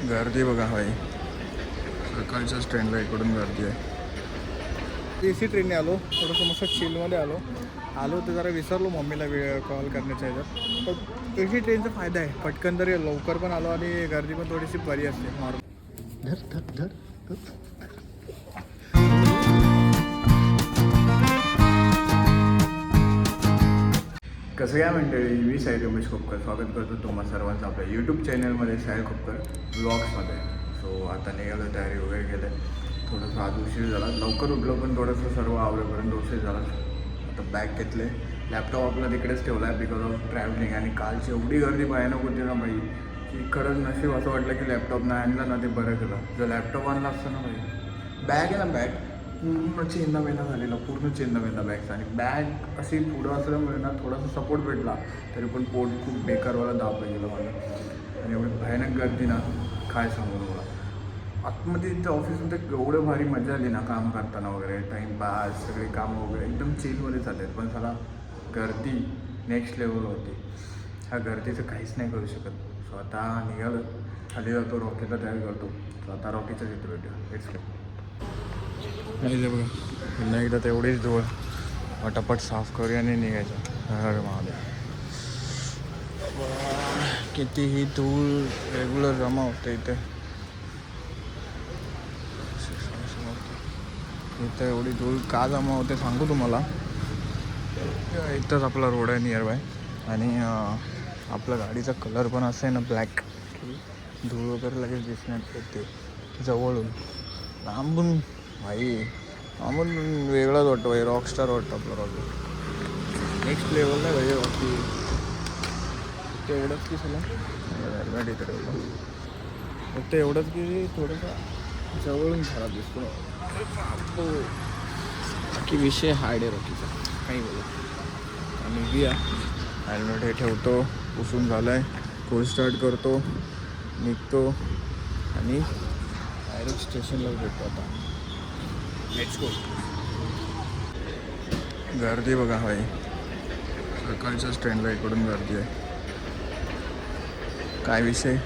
गर्दी बघा भाई, सकाळच्याच ट्रेनला इकडून गर्दी आहे. AC ट्रेनने आलो, थोडंसं मस्त चिलमध्ये आलो तर जरा विसरलो मम्मीला कॉल करण्याच्या ह्याच्यात. पण AC ट्रेनचा फायदा आहे, पटकन तरी लवकर पण आलो आणि गर्दी पण थोडीशी बरी असते नॉर्मल. कसं काय मंडळी, मी साहिल उमेश खोपकर स्वागत करतो तुम्हा सर्वांचं आपल्या यूट्यूब चॅनलमध्ये, साहिल खोपकर ब्लॉग्समध्ये. सो आता निघालो, तयारी वगैरे केलं आहे. थोडंसं आज उशीर झाला, लवकर उठलो पण थोडंसं सर्व आवरेपर्यंत उशीर झाला. आता बॅग घेतले, लॅपटॉप आपला तिकडेच ठेवला आहे बिकॉज ऑफ ट्रॅव्हलिंग. आणि कालची एवढी गर्दी भयानक होती ना भाई, की खरंच नशीब असं वाटलं की लॅपटॉप नाही आणला ना, ते बरं केलं. जर लॅपटॉप आणला असतं ना भाई, बॅग आहे ना, बॅग पूर्ण चेंदामेंदा झालेला, पूर्ण चेंदामेंदा बॅगचा. आणि बॅग अशी पुढं असल्यामुळे ना थोडासा सपोर्ट भेटला, तरी पण पोट खूप बेकारवाला दाबलं गेलं मला. आणि एवढी भयानक गर्दी ना, काय सांगू मला. आतमध्ये इथे ऑफिसमध्ये एवढं भारी मजा आली ना काम करताना वगैरे, टाईमपास, सगळे कामं वगैरे एकदम चिलमध्ये चालतात. पण साला गर्दी नेक्स्ट लेवल होती. ह्या गर्दीचं काहीच नाही करू शकत. सो आता निघालं, खाली जातो, रॉकीला तयार करतो. सो आता रॉकीच्या तिथे भेटूया. Let's go. नाही बघा, पुन्हा एकदा तेवढीच धूळ, पटापट साफ करूया आणि निघायचं. हर महादेव. कितीही धूळ रेग्युलर जमा होते इथे. इथं एवढी धूळ का जमा होते सांगू तुम्हाला. इथंच आपला रोड आहे नियर बाय, आणि आपल्या गाडीचा कलर पण असं आहे ना ब्लॅक, धूळ वगैरे लगेच दिसण्यात येते जवळून. लांबून भाई, लांबून वेगळाच वाटतो भाई, रॉकस्टार वाटतं आपला रॉकी. नेक्स्ट लेवल नाही भाई रॉकी. ते एवढंच की चला हेल्मेट इथे ठेवलं, फक्त एवढंच की थोडंसं जवळून खराब दिसतो. बाकी विषय हार्ड आहे रॉकीचा, काही बोलत. आणि निघूया, हेल्मेट हे ठेवतो, पुसून झालं आहे, फुल स्टार्ट करतो, निघतो आणि डायरेक्ट स्टेशनला भेटतो. आता लेट्स गो. गर्दी बघा भाई, सकाळच्याच ट्रेनला इकडून गर्दी आहे. काय विषय,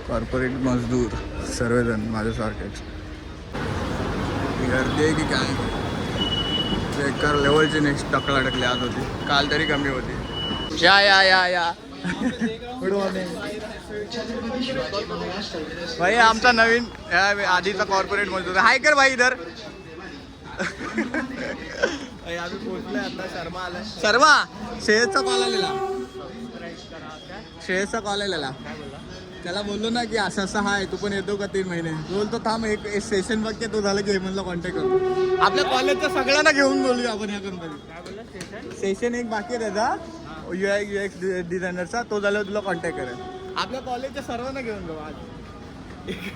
कॉर्पोरेट मजदूर सर्वजण माझ्यासारखेच. गर्दी आहे की काय, बेकार लेवलची नेक्स्ट टकलाटकली आज होती. काल तरी कमी होती. या गुड मॉर्निंग भाई, आमचा नवीन आधीचा कॉर्पोरेट मजदूर. हाय कर भाई इधर. आम्ही पोहोचलोय आता. शर्मा आला. शर्मा, श्रेयसचा कॉल आलेला, श्रेयसचा कॉल आलेला. त्याला बोललो ना की असं असं हाय, तू पण येतो का 3 महिने. बोलतो थांब, एक सेशन बघते तो झालं की हेमंतला कॉन्टॅक्ट करतो. आपल्या कॉलेजच्या सगळ्यांना घेऊन बोलूया आपण या कंपनीत. सेशन एक बाकी आहे त्याचा, UX डिझायनरचा, तो झाल्यावर तुला कॉन्टॅक्ट करेल. आपल्या कॉलेजच्या सर्वांना घेऊन जाऊ आज.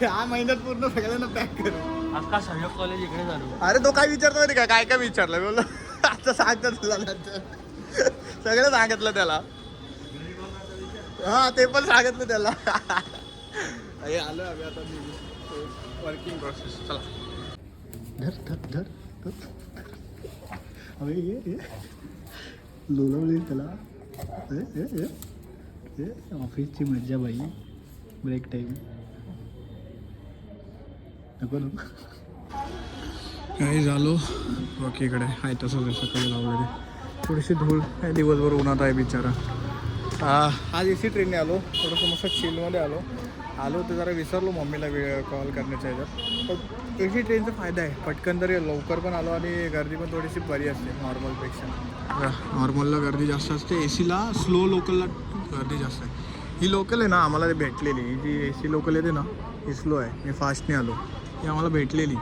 हा महिन्यात पूर्ण सगळ्यांना पॅक करू. अख्खा सहयोग कॉलेज इकडे झालो. अरे तो काय विचारतो माहिती काय काय विचारलं बोललो. आता सांगतात तुला, सगळं सांगितलं त्याला. हा ते पण सांगितलं त्याला. अरे आलो आम्ही आता वर्किंग प्रोसेस. चला धर अरे ये लोलवली त्याला. ऑफिसची मज्जा बाई, ब्रेक टाईम. नको काही झालो बाकीकडे आहे तसंच आहे. सकाळी लावलेली थोडीशी धूळ आहे, दिवसभर उन्हात आहे बिचारा. आज AC ट्रेनने आलो, थोडंसं मस्त चिलमध्ये आलो तर जरा विसरलो मम्मीला कॉल करण्याच्या ह्याच्यात. पण AC ट्रेनचा फायदा आहे, पटकन तरी लवकर पण आलो आणि गर्दी पण थोडीशी बरी असते नॉर्मलपेक्षा. नॉर्मलला गर्दी जास्त असते, ACला स्लो लोकलला गर्दी जास्त आहे. ही लोकल आहे ना आम्हाला ते भेटलेली, ही जी AC लोकल येते ना ही स्लो आहे. मी फास्टने आलो, ही आम्हाला भेटलेली.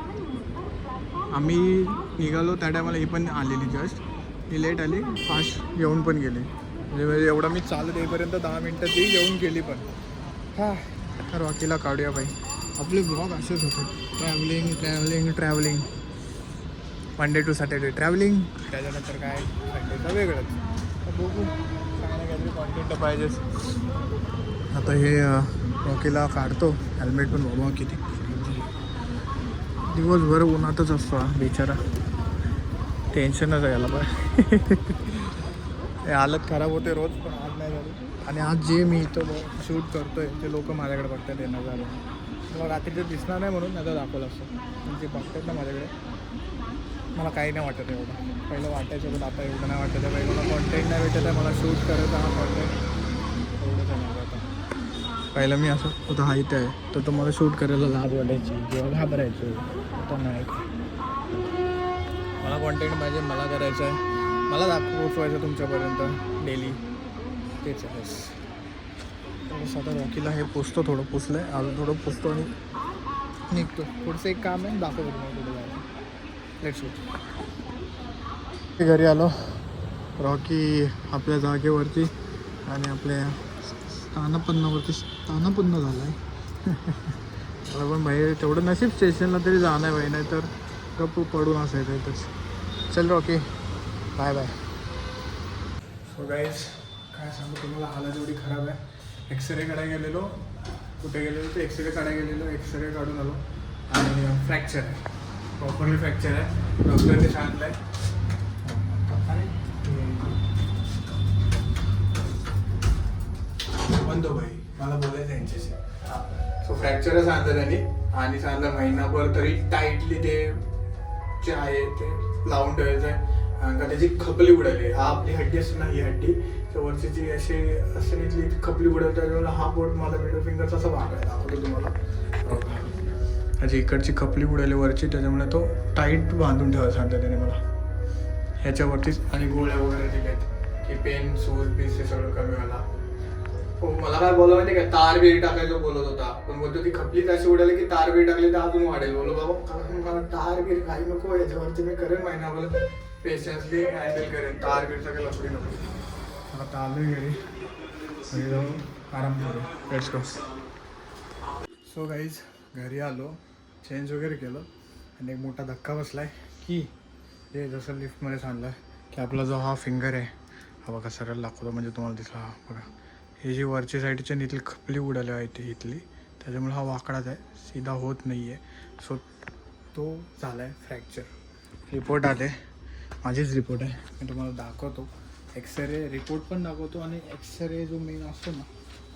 आम्ही निघालो त्या टायमाला ही पण आलेली जस्ट. ही लेट आली, फास्ट येऊन पण गेली. म्हणजे एवढं मी चालत येईपर्यंत 10 मिनटं ती येऊन गेली पण. तर रॉकीला काढूया बाई. आपले ब्लॉग असेच होते, travelling Monday to Saturday travelling, त्याच्यानंतर काय संडेचं वेगळंच. तर बघू, काय ना काहीतरी कॉन्टेंट पाहिजेच. आता हे रॉकीला काढतो, हेल्मेट पण बाबा किती दिवसभर उन्हातच असतो हा बिचारा. टेन्शनच आहे याला. पण हालत खराब होते रोज, पण आज नाही झाली. आणि आज जे मी इथं शूट करतोय ते लोक माझ्याकडे बघतात येणार झालं मला रात्री ते दिसणार नाही म्हणून आता दाखवलं असतं पण ते बघतात ना माझ्याकडे मला काही नाही वाटत एवढं पहिलं वाटायचं पण आता एवढं नाही वाटत आहे पहिलं मला कॉन्टेंट नाही भेटत आहे मला शूट करायचा हा कॉन्टेंट एवढंच आहे माझं आता पहिलं मी असं होतं हा इथं आहे तर मला शूट करायला लाज वाटायची किंवा घाबरायचो आता नाही मला कॉन्टेंट पाहिजे मला करायचं आहे मला पोचवायचं तुमच्यापर्यंत डेली तेच आहे बस आता रॉकीला हे पुसतो थोडं पुसलं आहे अजून थोडं पुसतो आणि निघतो पुढचं एक काम आहे दाखवतो तुम्हाला कुठे जायचं लेट्स गो घरी आलो रॉकी आपल्या जागेवरती आणि आपल्या स्थानपन्न झाला आहे मला पण बाहेर तेवढं नशीब स्टेशनला तरी जाणं आहे बाई नाही तर गप्प पडून असायचं इथंच चल Rocky bye bye so guys काय सांगू तुम्हाला हालत एवढी खराब आहे एक्सरे काढायला गेलेलो कुठे गेलेलो तर एक्सरे काढायला गेलेलो एक्सरे काढून आलो आणि फ्रॅक्चर आहे प्रॉपरली फ्रॅक्चर आहे डॉक्टरने सांगितलं आहे म्हणतो भाई मला बोलायचं यांच्याशी सो फ्रॅक्चर सांगितलं त्यांनी आणि सांगितलं महिनाभर तरी टाईटली ते जे आहे ते लावून ठेवायचं आहे का त्याची खपली उडाली हा आपली हड्डी असते ना ही हड्डी तर वरची जी अशी असते ना ती खपली उडवते त्याच्यामुळे हा बोट माझा मिडल फिंगरचा असा भाग आहे दाखवतो तुम्हाला ह्याची इकडची खपली उडाली वरची त्याच्यामुळे तो टाईट बांधून ठेवायला सांगतो त्याने मला ह्याच्यावरतीच आणि गोळ्या वगैरे दिल्यात की पेन सूज बीस हे सगळं कमी व्हायला हो मला काय बोललं माहिती काय तार बीर टाकायचं बोलत होता पण बोलतो ती खपलीच अशी उडाली की तार बीर टाकली तर अजून वाढेल बोललो बाबा मला तार बीर काही नको याच्यावरती मी करेन महिनाभर पेशन्सली हँडल करेन तार बीर सगळं लपडी नको आता आलो घरी घरी जाऊन आराम करू लेट्स गो सो गाईज घरी आलो चेंज वगैरे केलं आणि एक मोठा धक्का बसला आहे की हे जसं लिफ्टमध्ये सांगलं की आपला जो हा फिंगर आहे हा बघा सरळ दाखवतो म्हणजे तुम्हाला दिसला हा बघा ही जी वरची साईडच्या इथली खपली उडाली आहे ती इथली त्याच्यामुळे हा वाकडाच आहे सीधा होत नाही आहे सो तो झाला आहे फ्रॅक्चर रिपोर्ट आले माझीच रिपोर्ट आहे मी तुम्हाला दाखवतो एक्सरे रिपोर्ट पण दाखवतो आणि एक्सरे जो मेन असतो ना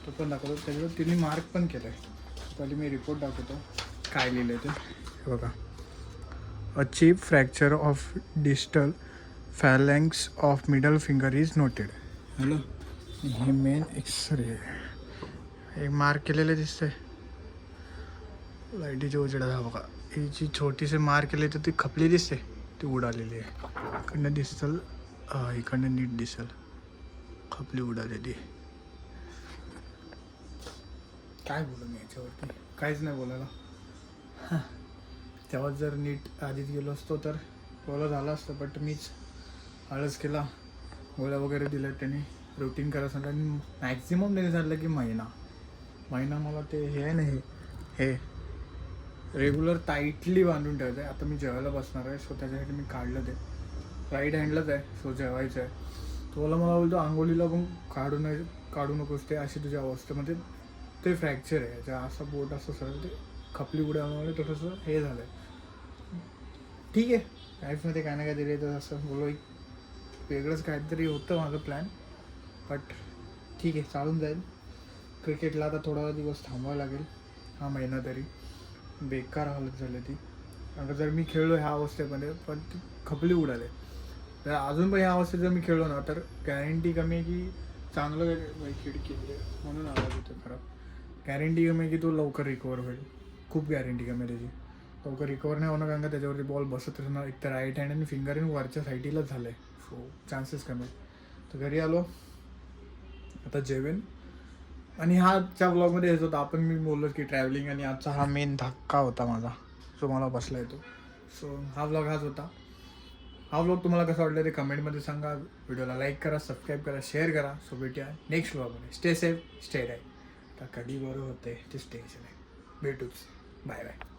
तो पण दाखवतो त्याच्यावर तिने मार्क पण केलं आहे पहिले मी रिपोर्ट दाखवतो काय लिहिलं आहे ते बघा a cheap fracture of distal phalanx of middle finger is noted hello हे मेन एक्सरे एक मार्क केलेलं दिसतंय लाईटीची उजेडा हा बघा ही जी छोटीशी मार्क केली तर ती खपली दिसते ती उडालेली आहे इकडनं दिसल इकडनं नीट दिसल खपली उडालेली काय बोलू मी याच्यावरती काहीच नाही बोलायला तेव्हा जर नीट आधीच गेलो असतो तर बोला झालं असतं बट मीच आळस केला गोळ्या वगैरे दिल्या त्यांनी रुटीन करायला सांगितलं आणि मॅक्झिमम त्यांनी सांगितलं की महिना मला ते हे आहे नाही हे रेग्युलर टाईटली बांधून ठेवायचं आहे आता मी जेवायला बसणार आहे सो त्याच्यासाठी मी काढलं ते राईट हँडलाच आहे सो जेवायचं आहे तो मला बोलतो आंघोळीला पण काढू नकोस ते अशी तुझ्या अवस्थेमध्ये ते फ्रॅक्चर आहे ज्या असं बोट असं सगळं ते खपली उड्यामुळे थोडंसं हे झालं आहे ठीक आहे लाईफमध्ये काय ना काय तरी तर असं बोलो एक वेगळंच काहीतरी होतं माझं प्लॅन बट ठीक आहे चालून जाईल क्रिकेटला आता थोडा दिवस थांबावं लागेल हा महिना तरी बेकार हालत झाली ती कारण जर मी खेळलो ह्या अवस्थेमध्ये पण ती खपली उडाले तर अजून पण ह्या अवस्थेत जर मी खेळलो ना तर गॅरंटी कमी आहे की चांगलं खिडकी म्हणून आवाज होतो खराब गॅरंटी कमी आहे की तो लवकर रिकवर होईल खूप गॅरंटी कमी आहे त्याची लवकर रिकवर नाही होणं कारण का त्याच्यावरती बॉल बसत असणार एक तर राईट हँड आणि फिंगर इन वरच्या साईडलाच झालं आहे सो चान्सेस कमी तर घरी आलो आता जेवेन आणि ह्याच्या ब्लॉगमध्ये हेच होतं आपण मी बोललो की ट्रॅव्हलिंग आणि आजचा हा मेन धक्का होता माझा जो मला बसला येतो सो हा ब्लॉग हाच होता हा ब्लॉग तुम्हाला कसा वाटला ते कमेंटमध्ये सांगा व्हिडिओला लाईक करा सबस्क्राईब करा शेअर करा सो भेटूया नेक्स्ट ब्लॉगमध्ये स्टे सेफ स्टे राईट तर कधी बरं होते तेच टेन्शन आहे भेटूच बाय बाय